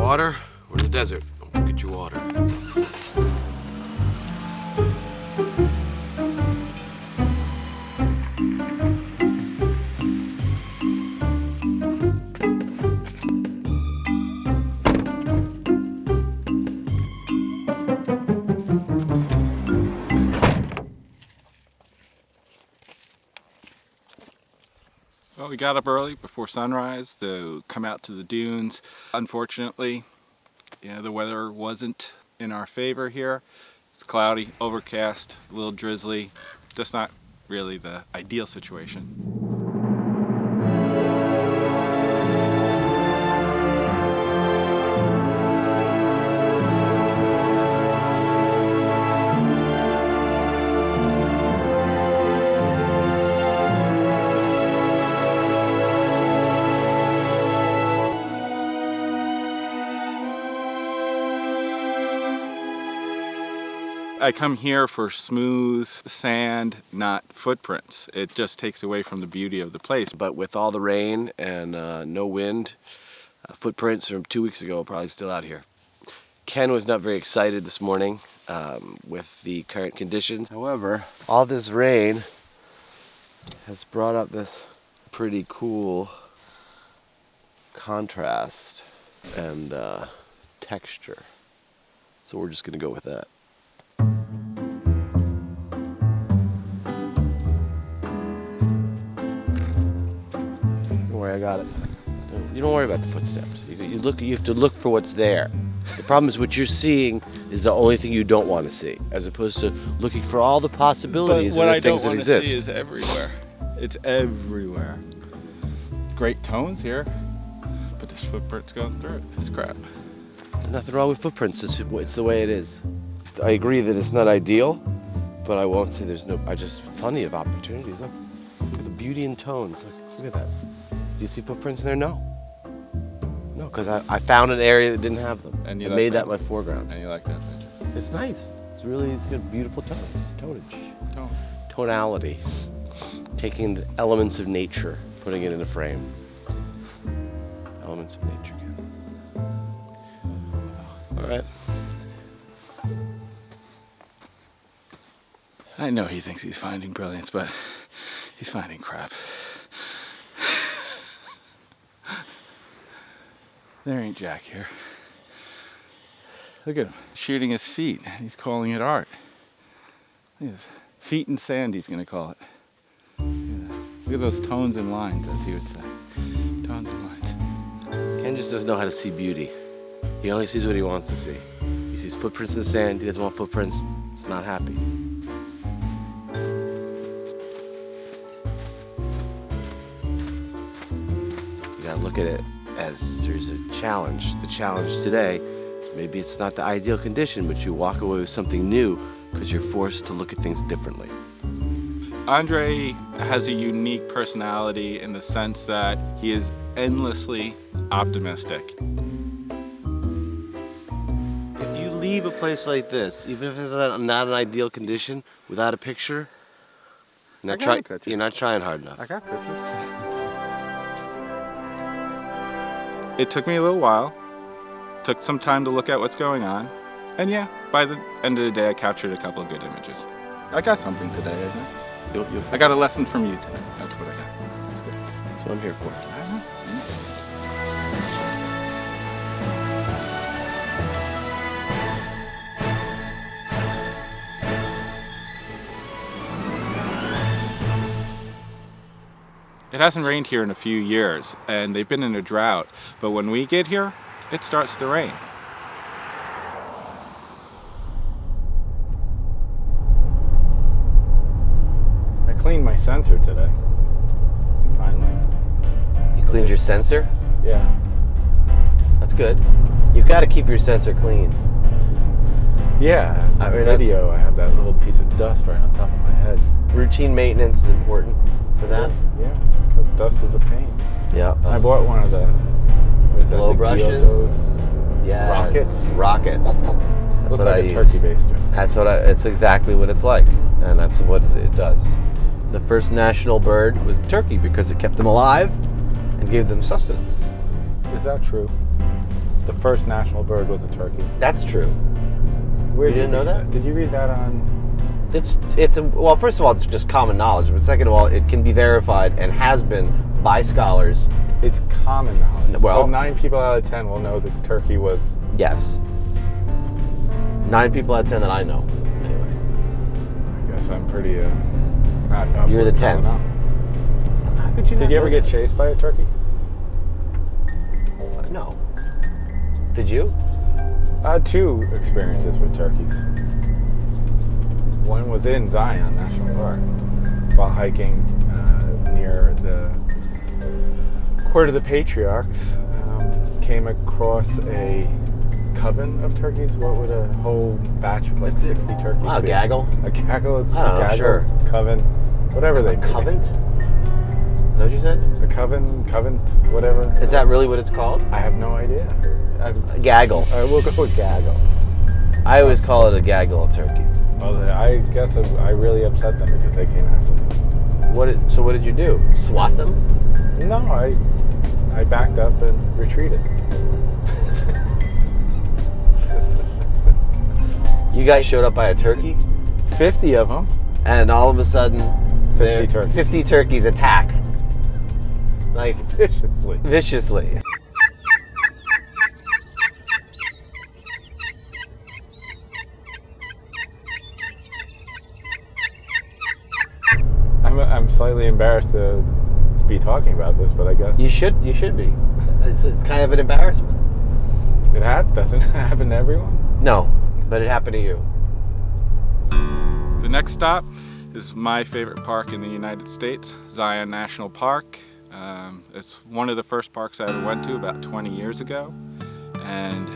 water or the desert. Don't forget your water. Well, we got up early before sunrise to come out to the dunes. Unfortunately, the weather wasn't in our favor here. It's cloudy, overcast, a little drizzly, just not really the ideal situation. I come here for smooth sand, not footprints. It just takes away from the beauty of the place. But with all the rain and no wind, footprints from 2 weeks ago are probably still out here. Ken was not very excited this morning with the current conditions. However, all this rain has brought up this pretty cool contrast and texture. So we're just gonna go with that. I got it. You don't worry about the footsteps. You have to look for what's there. The problem is what you're seeing is the only thing you don't want to see, as opposed to looking for all the possibilities of the things that exist. What I don't want to see is everywhere. It's everywhere. Great tones here, but this footprint's going through it. It's crap. There's nothing wrong with footprints. It's the way it is. I agree that it's not ideal, but I won't say there's just plenty of opportunities. Look at the beauty in tones. Look at that. Do you see footprints in there? No. No, because I found an area that didn't have them. And you made that my foreground. And you like that picture? It's nice. It's got beautiful tones. Tonality. Taking the elements of nature, putting it in a frame. Elements of nature. All right. I know he thinks he's finding brilliance, but he's finding crap. There ain't Jack here. Look at him, shooting his feet. He's calling it art. Feet and sand, he's gonna call it. Look at those tones and lines, as he would say. Tones and lines. Ken just doesn't know how to see beauty. He only sees what he wants to see. He sees footprints in the sand, he doesn't want footprints, he's not happy. You gotta look at it as there's a challenge. The challenge today, maybe it's not the ideal condition, but you walk away with something new because you're forced to look at things differently. André has a unique personality in the sense that he is endlessly optimistic. If you leave a place like this, even if it's not an ideal condition, without a picture, you're not trying hard enough. I got pictures. It took me a little while, took some time to look at what's going on, and yeah, by the end of the day I captured a couple of good images. I got something today, I think. I got a lesson from you today, that's what I got. That's good. That's what I'm here for. It hasn't rained here in a few years, and they've been in a drought, but when we get here, it starts to rain. I cleaned my sensor today, finally. You cleaned your sensor? Yeah. That's good. You've got to keep your sensor clean. Yeah, in the video I have that little piece of dust right on top of my head. Routine maintenance is important for that? Yeah, because dust is a pain. Yeah. I bought one of the blow brushes. Yes. Rockets. That's Looks what like I a use. turkey baster. It's exactly what it's like, and that's what it does. The first national bird was the turkey because it kept them alive and gave them sustenance. Is that true? the first national bird was a turkey. That's true. Where You didn't know that? Did you read that on? Well, first of all, it's just common knowledge, but second of all, it can be verified and has been by scholars. It's common knowledge. Well, so 9 people out of 10 will know that turkey was. Yes. 9 people out of 10 that I know. Anyway. I guess I'm pretty. Not up You're the with 10th. coming up. How could you? Did you ever get chased by a turkey? No. Did you? I had 2 experiences with turkeys. One was in Zion National Park while hiking near the Court of the Patriarchs. Came across a coven of turkeys. What would a whole batch of like 60 turkeys be? A gaggle? A gaggle? I don't know, gaggle, sure. Coven, whatever they be. Covent? Is that what you said? A coven, whatever. Is that really what it's called? I have no idea. A gaggle. I will go with gaggle. I always call it a gaggle of turkey. Well, I guess I really upset them because they came after me. So what did you do? SWAT them? No, I backed up and retreated. You guys showed up by a turkey? 50 of them. And all of a sudden, 50 turkeys attack. Like, Viciously. viciously. I'm slightly embarrassed to be talking about this, but I guess You should be. It's kind of an embarrassment. doesn't happen to everyone. No, but it happened to you. The next stop is my favorite park in the United States, Zion National Park. It's one of the first parks I ever went to about 20 years ago, and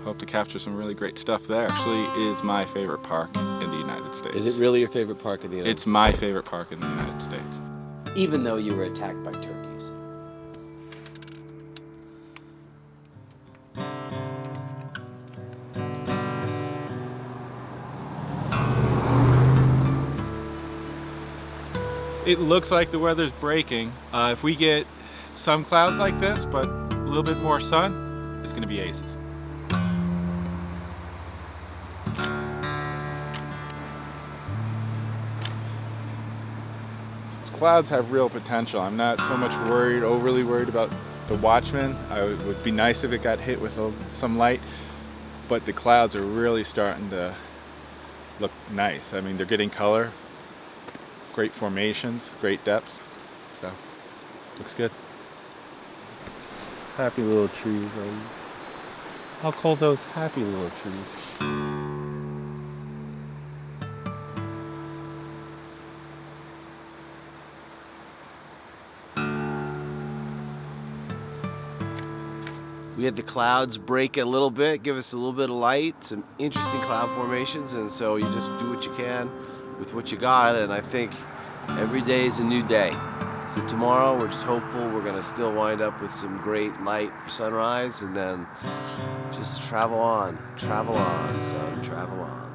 hope to capture some really great stuff there. Actually, is my favorite park in the United States. Is it really your favorite park in the United It's my favorite park in the United States. Even though you were attacked by turkeys. It looks like the weather's breaking. If we get some clouds like this, but a little bit more sun, it's gonna be aces. Clouds have real potential. I'm not so much overly worried about the watchman. It would be nice if it got hit with some light, but the clouds are really starting to look nice. I mean, they're getting color, great formations, great depth, so looks good. Happy little trees. I'll call those happy little trees. We had the clouds break a little bit, give us a little bit of light, some interesting cloud formations, and so you just do what you can with what you got, and I think every day is a new day. So tomorrow we're just hopeful we're going to still wind up with some great light for sunrise, and then just travel on, son, travel on.